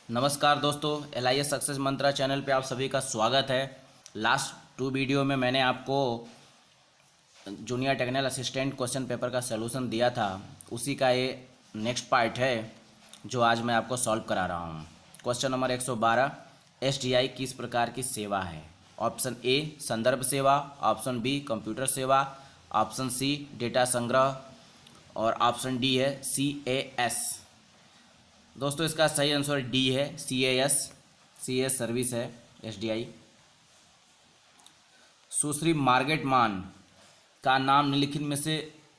नमस्कार दोस्तों, LIS success मंत्रा channel पे आप सभी का स्वागत है। लास्ट 2 वीडियो में मैंने आपको junior technical assistant question paper का सलूशन दिया था। उसी का ये नेक्स्ट पार्ट है जो आज मैं आपको सॉल्व करा रहा हूँ। क्वेश्चन नंबर 112, SDI किस प्रकार की सेवा है? ऑप्शन ए संदर्भ सेवा, ऑप्शन बी कंप्यूटर सेवा, ऑप्शन सी डेटा संग्रह और ऑप्शन डी है CAS। दोस्तों इसका सही आंसर डी है, CAS सर्विस है SDI। सुश्री मार्गरेट मान का नाम निम्नलिखित में से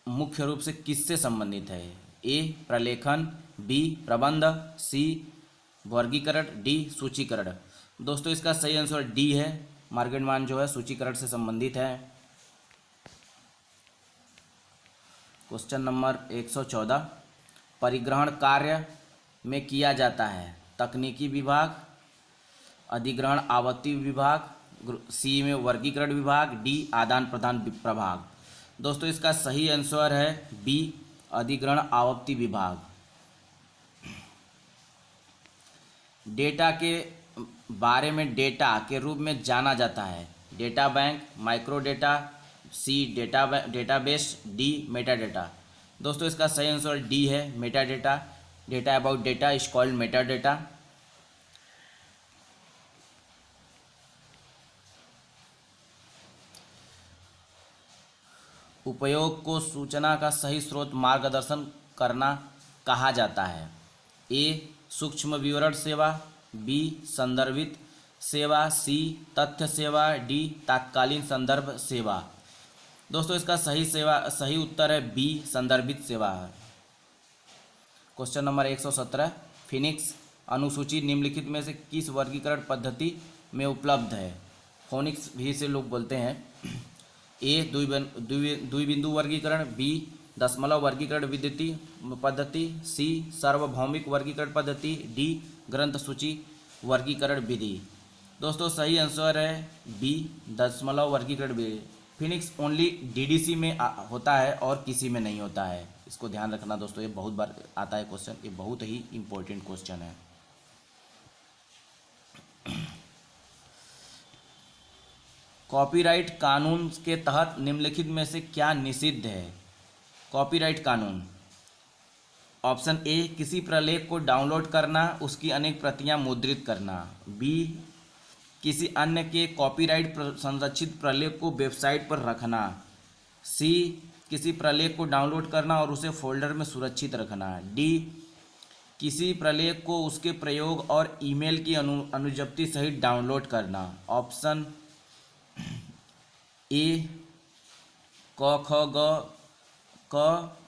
मुख्य रूप से किससे संबंधित है? ए प्रलेखन, बी प्रबंध, सी वर्गीकरण, डी सूचीकरण। दोस्तों इसका सही आंसर डी है, मार्गरेट मान जो है सूचीकरण से संबंधित है। क्वेश्चन नंबर 114, परिग्रहण कार्य में किया जाता है तकनीकी विभाग, अधिग्रहण आवृत्ति विभाग, सी में वर्गीकरण विभाग, डी आदान प्रदान प्रभाग। दोस्तों इसका सही आंसर है बी अधिग्रहण आवृत्ति विभाग। डेटा के बारे में डेटा के रूप में जाना जाता है डेटा बैंक, माइक्रो डेटा, सी डेटाबेस, डी मेटा डेटा। दोस्तों इसका सही आंसर डी है, Meta data. Data about data is called Meta data. उपयोग को सूचना का सही स्रोत मार्गदर्शन करना कहा जाता है? ए सूक्ष्म विवरण सेवा, बी संदर्भित सेवा, सी तथ्य सेवा, डी तात्कालीन संदर्भ सेवा। दोस्तों इसका सही उत्तर है बी संदर्भित सेवा है। क्वेश्चन नंबर 117, फिनिक्स अनुसूची निम्नलिखित में से किस वर्गीकरण पद्धति में उपलब्ध है? फोनिक्स भी इसे लोग बोलते हैं। ए द्विबिंदु वर्गीकरण, बी दशमलव वर्गीकरण विधि पद्धति, सी सार्वभौमिक वर्गीकरण पद्धति, डी ग्रंथ सूची वर्गीकरण विधि। दोस्तों सही आंसर है बी दशमलव वर्गीकरण विधि। फिनिक्स ओनली DDC में होता है और किसी में नहीं होता है, इसको ध्यान रखना दोस्तों। ये बहुत बार आता है क्वेश्चन, ये बहुत ही इम्पोर्टेंट क्वेश्चन है। कॉपीराइट कानून के तहत निम्नलिखित में से क्या निषिद्ध है? कॉपीराइट कानून, ऑप्शन ए किसी प्रलेख को डाउनलोड करना, उसकी अनेक प्रतियां मुद्रित करना, बी किसी अन्य के कॉपीराइट संरक्षित प्रलेख को वेबसाइट पर रखना, सी किसी प्रलेख को डाउनलोड करना और उसे फोल्डर में सुरक्षित रखना, डी किसी प्रलेख को उसके प्रयोग और ईमेल की अनुज्ञप्ति सहित डाउनलोड करना। ऑप्शन ए क ख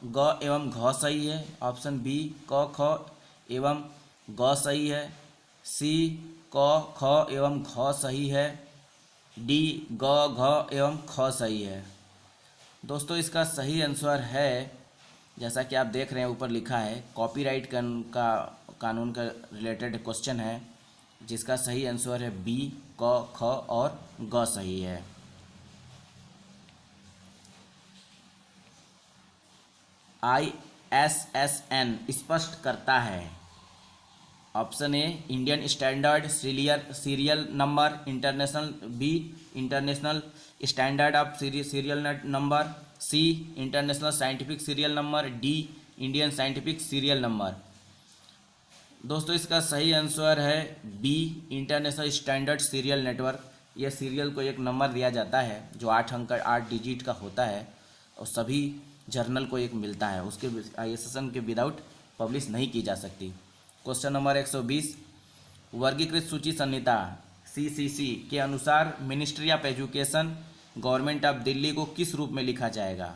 ग एवं घ सही है, ऑप्शन बी क ख एवं ग सही है, सी क ख एवं घ सही है, डी ग घ एवं ख सही है। दोस्तों इसका सही आंसर है, जैसा कि आप देख रहे हैं ऊपर लिखा है, कॉपीराइट कानून का रिलेटेड क्वेश्चन है, जिसका सही आंसर है बी क ख और ग सही है। ISSN स्पष्ट करता है? Option A Indian standard serial number international, B international standard of serial number, C international scientific serial number, D Indian scientific serial number. दोस्तों इसका सही आंसर है B international standard serial network. यह सीरियल को एक नंबर दिया जाता है जो 8 अंक 8 डिजिट का होता है और सभी जर्नल को एक मिलता है, उसके ISSN के विदाउट पब्लिश नहीं की जा सकती। क्वेश्चन नंबर 120, वर्गीकृत सूची संहिता CCC के अनुसार ministry of education government of Delhi को किस रूप में लिखा जाएगा?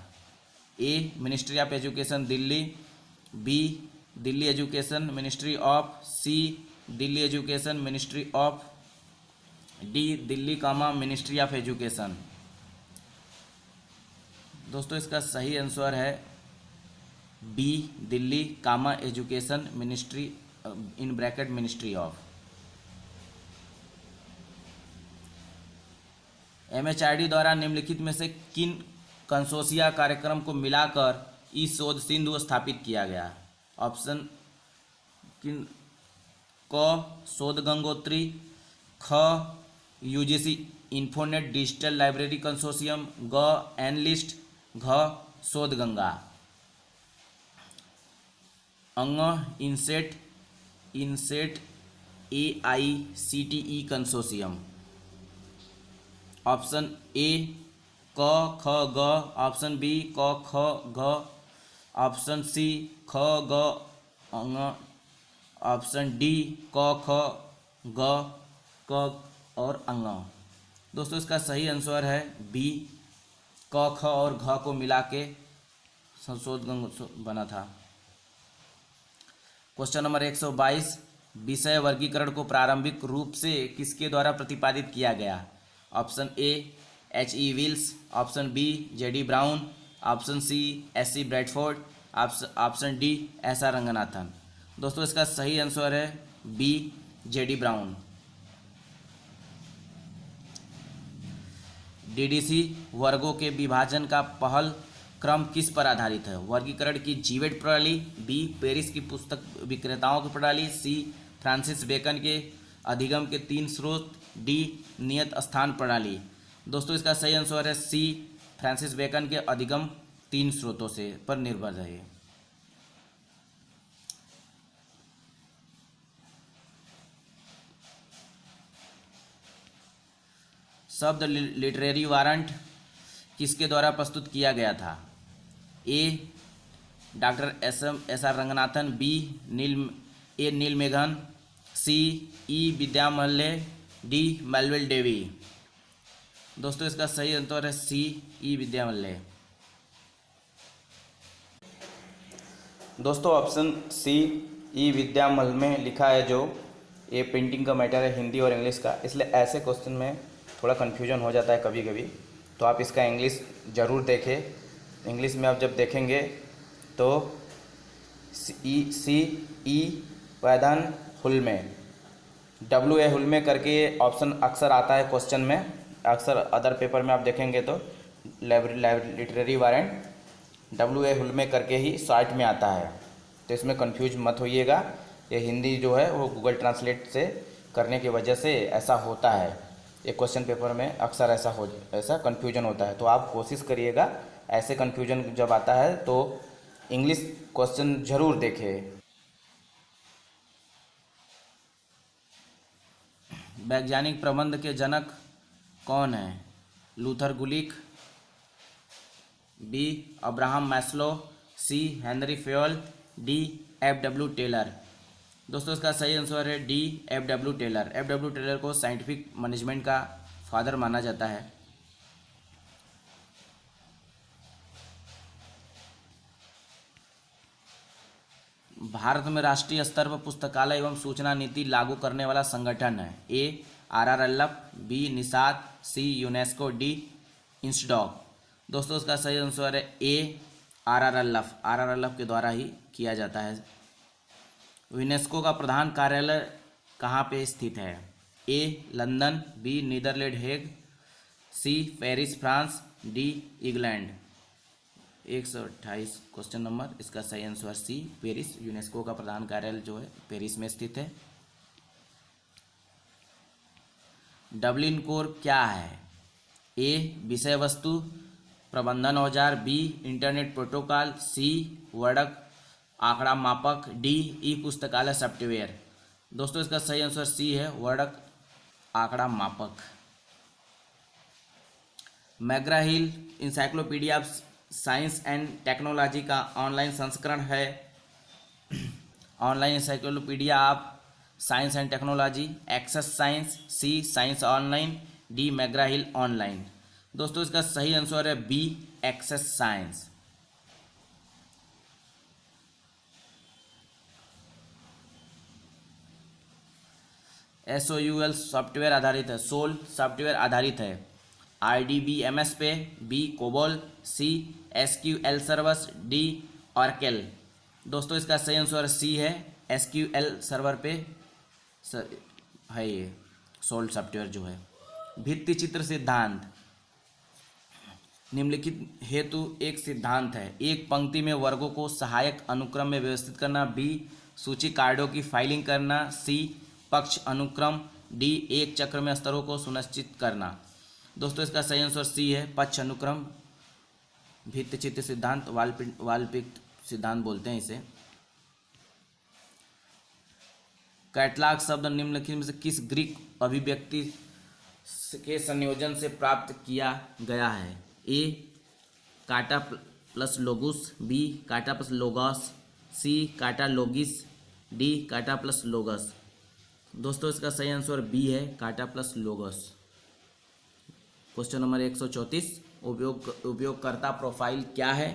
A ministry of education Delhi, B Delhi education ministry of, C Delhi education ministry of, D Delhi ministry of education. दोस्तों इसका सही आंसर है B Delhi education ministry in bracket ministry of. MHRD द्वारा निम्नलिखित में से किन कंसोर्शिया कार्यक्रम को मिलाकर ई शोध सिंधु स्थापित किया गया? ऑप्शन किन क शोध गंगोत्री, ख UGC infonet digital library consortium, ग एनलिस्ट, घ शोध गंगा, अंग inset inset AICTE consortium. Option A क ख ग, ऑप्शन बी क ख घ, ऑप्शन सी ख ग अंग, ऑप्शन डी क ख ग क और अंग। दोस्तों इसका सही आंसर है बी, क ख और घ को मिला के संशोधन बना था। क्वेश्चन नंबर 122, विषय वर्गीकरण को प्रारंभिक रूप से किसके द्वारा प्रतिपादित किया गया? Option A HE Wills, option B JD Brown, option C SC Bradford, option D SR Ranganathan. दोस्तों इसका सही आंसर है बी JD ब्राउन। DDC वर्गों के विभाजन का पहल क्रम किस पर आधारित है? वर्गीकरण की जीवेट प्रणाली, बी पेरिस की पुस्तक विक्रेताओं की प्रणाली, सी फ्रांसिस बेकन के अधिगम के 3 स्रोत, डी नियत स्थान प्रणाली। दोस्तों इसका सही आंसर है सी फ्रांसिस बेकन के अधिगम 3 स्रोतों से पर निर्भर रहे। शब्द लिटरेरी वारंट किसके द्वारा प्रस्तुत किया गया था? ए doctor SR Ranganathan, B Neil मेघन, सी विद्यामल्य, डी मेलविल डेवी। दोस्तों इसका सही आंसर है सी विद्यामल्य। दोस्तों ऑप्शन सी विद्यामल्य में लिखा है, जो ये पेंटिंग का मैटर है हिंदी और इंग्लिश का, इसलिए ऐसे क्वेश्चन में थोड़ा कन्फ्यूजन हो जाता है कभी कभी, तो आप इसका इंग्लिश ज़रूर देखें। इंग्लिश में आप जब देखेंगे तो सी पैदान हुल्मे, WA हुल्मे करके ऑप्शन अक्सर आता है क्वेश्चन में, अक्सर अदर पेपर में आप देखेंगे तो लिटरेरी वारंट WA हुल्मे करके ही शॉर्ट में आता है, तो इसमें कंफ्यूज मत होइएगा। ये हिंदी जो है वो गूगल ट्रांसलेट से करने की वजह से ऐसा होता है, ये क्वेश्चन पेपर में अक्सर ऐसा कन्फ्यूजन होता है। तो आप कोशिश करिएगा ऐसे कन्फ्यूजन जब आता है तो इंग्लिश क्वेश्चन जरूर देखें। वैज्ञानिक प्रबंध के जनक कौन है? Luther Gulick, B Abraham Maslow, C Henry Fayol, D FW Taylor. दोस्तों इसका सही आंसर है D FW Taylor. FW Taylor को साइंटिफिक मैनेजमेंट का फादर माना जाता है। भारत में राष्ट्रीय स्तर पर पुस्तकालय एवं सूचना नीति लागू करने वाला संगठन है? ए RR अल्लफ, बी निषाद, सी यूनेस्को, डी इंस्डॉक। दोस्तों इसका सही आंसर है ए RR अल्लफ। RR अल्लफ के द्वारा ही किया जाता है। यूनेस्को का प्रधान कार्यालय कहाँ पे स्थित है? A London, B Netherland Hague, C Paris France, D England. 128 question number, इसका सही आंसर सी पेरिस। यूनेस्को का प्रधान कार्यालय जो है पेरिस में स्थित है। डबलिन कोर क्या है? ए विषय वस्तु प्रबंधन औजार, बी इंटरनेट प्रोटोकॉल, सी वर्डक आंकड़ा मापक, डी ई पुस्तकालय सॉफ्टवेयर। दोस्तों इसका सही आंसर सी है वर्डक आंकड़ा मापक। McGraw Hill encyclopedia of science and technology का ऑनलाइन संस्करण है। Online encyclopedia of science and technology, access science, C science online, D McGraw Hill online. दोस्तों इसका सही आंसर है B access science. SOUL software आधारित है, सोल सॉफ्टवेयर आधारित है। IDBMS पे, B COBOL, C SQL servers, D Oracle. दोस्तों इसका सही आंसर सी है SQL सर्वर पे है ये सोल सॉफ्टवेयर जो है। भित्ति चित्र सिद्धांत निम्नलिखित हेतु एक सिद्धांत है। एक पंक्ति में वर्गों को सहायक अनुक्रम में व्यवस्थित करना, बी सूची कार्डों की फाइलिंग करना। सी पक्ष अनुक्रम। डी एक चक्र में स्तरों को सुनिश्चित करना। दोस्तों इसका सही आंसर सी है, पक्ष अनुक्रम। भित्ति चित्त सिद्धांत, वाल्पिक सिद्धांत बोलते हैं इसे। कैटलॉग शब्द निम्नलिखित में से किस ग्रीक अभिव्यक्ति के संयोजन से प्राप्त किया गया है? ए काटा प्लस लोगुस, बी काटा प्लस लोगस, सी काटा लोगिस, डी काटा प्लस लोगस। दोस्तों इसका सही आंसर बी है, काटा प्लस लोगस। क्वेश्चन नंबर 134, उपयोगकर्ता प्रोफाइल क्या है?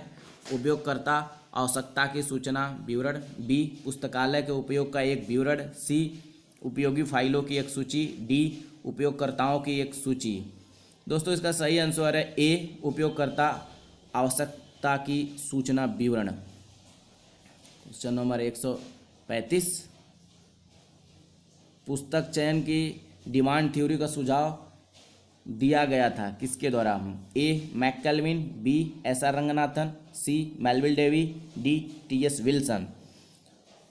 उपयोगकर्ता आवश्यकता की सूचना विवरण, बी पुस्तकालय के उपयोग का एक विवरण, सी उपयोगी फाइलों की एक सूची, डी उपयोगकर्ताओं की एक सूची। दोस्तों इसका सही आंसर है ए उपयोगकर्ता आवश्यकता की सूचना विवरण। क्वेश्चन नंबर 135, पुस्तक चयन की डिमांड थ्योरी का सुझाव दिया गया था किसके द्वारा? A McKelvin, B S R Ranganathan, C Melvil Dewey, D T S Wilson.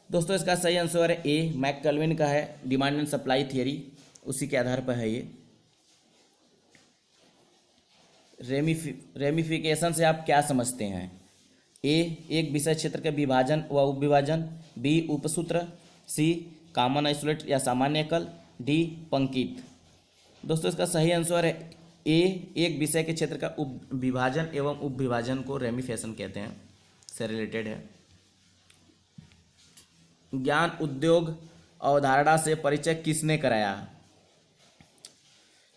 दोस्तों इसका सही आंसर है ए मैककेल्विन का है, डिमांड एंड सप्लाई थियरी उसी के आधार पर है ये। रेमिफिकेशन से आप क्या समझते हैं? ए एक विषय क्षेत्र के विभाजन व उपविभाजन, बी उपसूत्र, सी कॉमन आइसोलेट या सामान्य एकल, डी पंक्तित। दोस्तों इसका सही आंसर है ए एक विषय के क्षेत्र का उपविभाजन एवं उपविभाजन को रेमिफिकेशन कहते हैं, से रिलेटेड है। ज्ञान उद्योग अवधारणा से परिचय किसने कराया?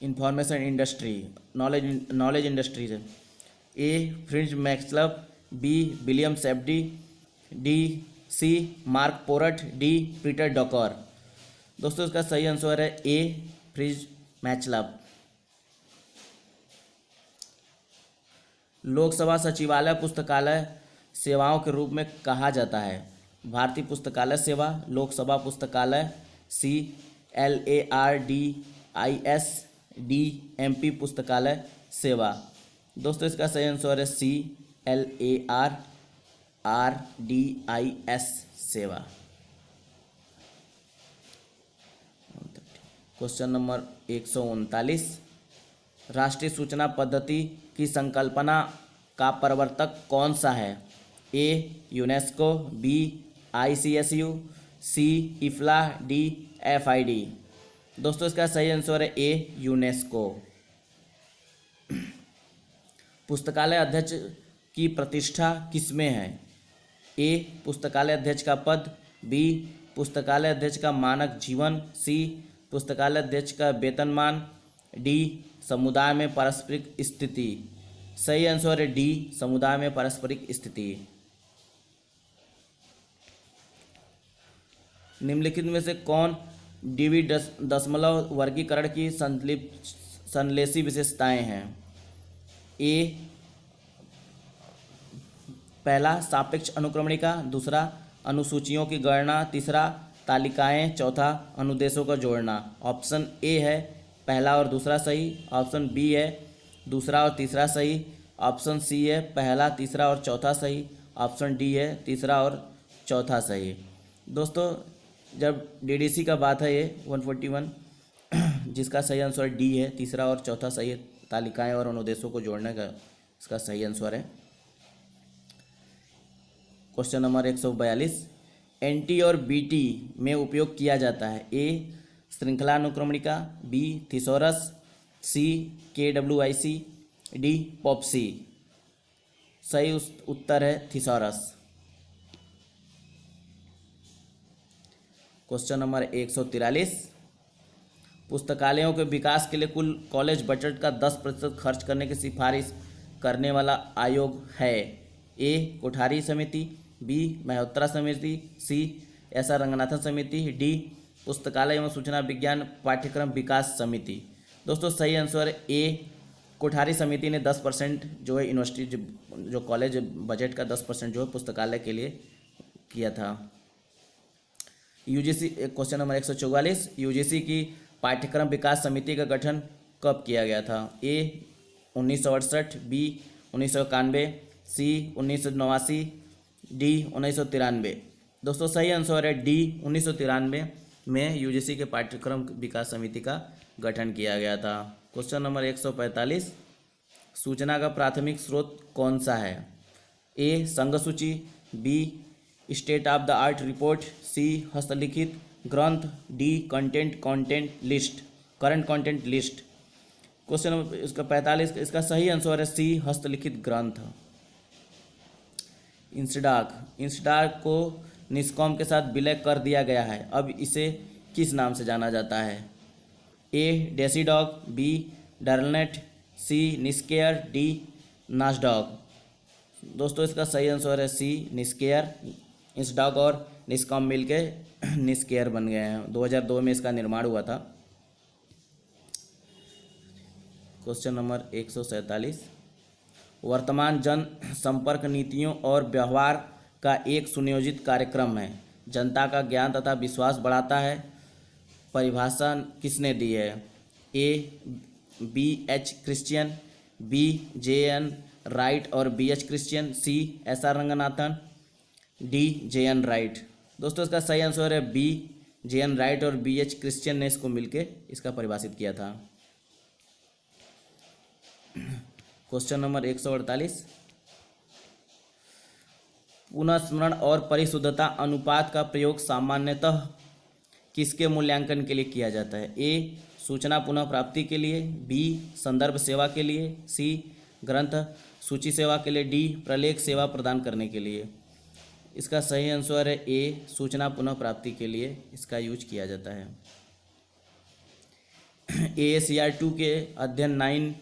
Information industry, knowledge industries. A Fritz Machlup, B William Safdie, D C Marc Porat, D Peter Drucker. दोस्तों इसका सही आंसर है ए फ्रिंज मैक्सलब। लोकसभा सचिवालय पुस्तकालय सेवाओं के रूप में कहा जाता है? भारतीय पुस्तकालय सेवा, लोकसभा पुस्तकालय, सी LARDIS, डी MP पुस्तकालय सेवा। दोस्तों इसका सही आंसर है सी LARDIS सेवा। क्वेश्चन नंबर 139, राष्ट्रीय सूचना पद्धति की संकल्पना का प्रवर्तक कौन सा है? ए यूनेस्को, बी ICSU, सी इफ्ला, डी FID। दोस्तों इसका सही आंसर है ए यूनेस्को। पुस्तकालय अध्यक्ष की प्रतिष्ठा किसमें है? ए पुस्तकालय अध्यक्ष का पद, बी पुस्तकालय अध्यक्ष का मानक जीवन, सी पुस्तकालय अध्यक्ष का वेतनमान, डी समुदाय में पारस्परिक स्थिति। सही आंसर है डी समुदाय में पारस्परिक स्थिति। निम्नलिखित में से कौन डीवी दशमलव वर्गीकरण की संश्लेषी विशेषताएं हैं? ए पहला सापेक्ष अनुक्रमणिका, दूसरा अनुसूचियों की गणना, तीसरा तालिकाएं, चौथा अनुदेशों का जोड़ना। ऑप्शन ए है पहला और दूसरा सही, ऑप्शन बी है दूसरा और तीसरा सही, ऑप्शन सी है पहला, तीसरा और चौथा सही, ऑप्शन डी है तीसरा और चौथा सही। दोस्तों जब DDC का बात है ये 141, जिसका सही आंसर डी है, तीसरा और चौथा सही है, तालिकाएं और अनुदेशों को जोड़ने का इसका सही आंसर है। क्वेश्चन नंबर 142, NT और BT में उपयोग किया जाता है? ए श्रृंखला अनुक्रमणिका, बी थिसॉरस, सी KWIC, डी पॉप्सी। सही उत्तर है थिसॉरस। क्वेश्चन नंबर 143, पुस्तकालयों के विकास के लिए कुल कॉलेज बजट का 10% खर्च करने की सिफारिश करने वाला आयोग है? ए कोठारी समिति, बी मल्होत्रा समिति, सी SR रंगनाथन समिति, डी पुस्तकालय एवं सूचना विज्ञान पाठ्यक्रम विकास समिति। दोस्तों सही आंसर ए कोठारी समिति ने 10% जो है यूनिवर्सिटी जो कॉलेज बजट का 10% जो है पुस्तकालय के लिए किया था। UGC क्वेश्चन नंबर 144, UGC की पाठ्यक्रम विकास समिति का गठन कब किया गया था? ए 1968, बी 1991, सी 1989, डी 1993। दोस्तों सही आंसर है डी। 1993 में यूजीसी के पाठ्यक्रम विकास समिति का गठन किया गया था। क्वेश्चन नंबर 145, सूचना का प्राथमिक स्रोत कौन सा है? ए संघ सूची, B state of the art report, C हस्तलिखित ग्रंथ, D content list, current content list. Question number इसका 45, इसका सही आंसर है सी हस्तलिखित ग्रंथ। इंसडाक को निस्कॉम के साथ विलय कर दिया गया है, अब इसे किस नाम से जाना जाता है? ए डेसीडॉग, बी डरनेट, सी निस्केयर, डी नासडॉग। दोस्तों इसका सही आंसर है सी निस्केयर। इंसडाक और निस्कॉम मिलके निस्केयर बन गए हैं। 2002 में इसका निर्माण हुआ था। क्वेश्चन नंबर 147, वर्तमान जन संपर्क नीतियों और व्यवहार का एक सुनियोजित कार्यक्रम है, जनता का ज्ञान तथा विश्वास बढ़ाता है। परिभाषा किसने दी है? A B H Christian, B J N Wright और B H Christian, C S R Ranganathan, D J N Wright. दोस्तों इसका सही आंसर है बी जे एन राइट और बी एच क्रिश्चियन ने इसको मिलके इसका परिभाषित किया था। क्वेश्चन नंबर 148, पुनःस्मरण और परिशुद्धता अनुपात का प्रयोग सामान्यतः किसके मूल्यांकन के लिए किया जाता है? ए सूचना पुनः प्राप्ति के लिए, बी संदर्भ सेवा के लिए, सी ग्रंथ सूची सेवा के लिए, डी प्रलेख सेवा प्रदान करने के लिए। इसका सही आंसर है ए सूचना पुनः प्राप्ति के लिए इसका यूज किया जाता है। AACR2 के अध्ययन 9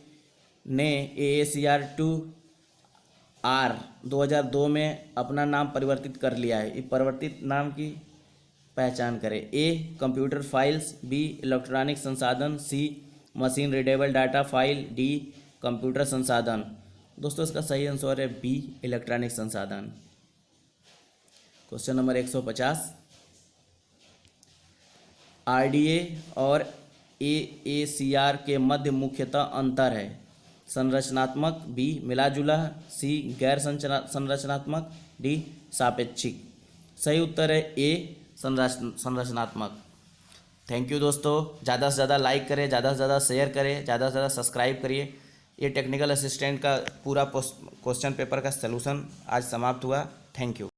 ने AACR2R 2002 में अपना नाम परिवर्तित कर लिया है। इस परिवर्तित नाम की पहचान करें। A computer files, B electronic संसाधन, C machine readable data file, D computer संसाधन। दोस्तों इसका सही आंसर है बी इलेक्ट्रॉनिक संसाधन। क्वेश्चन नंबर 150, RDA और AACR के मध्य मुख्यतः अंतर है। संरचनात्मक, बी मिलाजुला, सी गैर संरचनात्मक, डी सापेक्षिक। सही उत्तर है ए संरचनात्मक। थैंक यू दोस्तों। ज़्यादा से ज़्यादा लाइक करें, ज़्यादा से ज़्यादा शेयर करें, ज़्यादा से ज़्यादा सब्सक्राइब करिए। ये टेक्निकल असिस्टेंट का पूरा क्वेश्चन पेपर का सलूशन आज समाप्त हुआ। Thank you.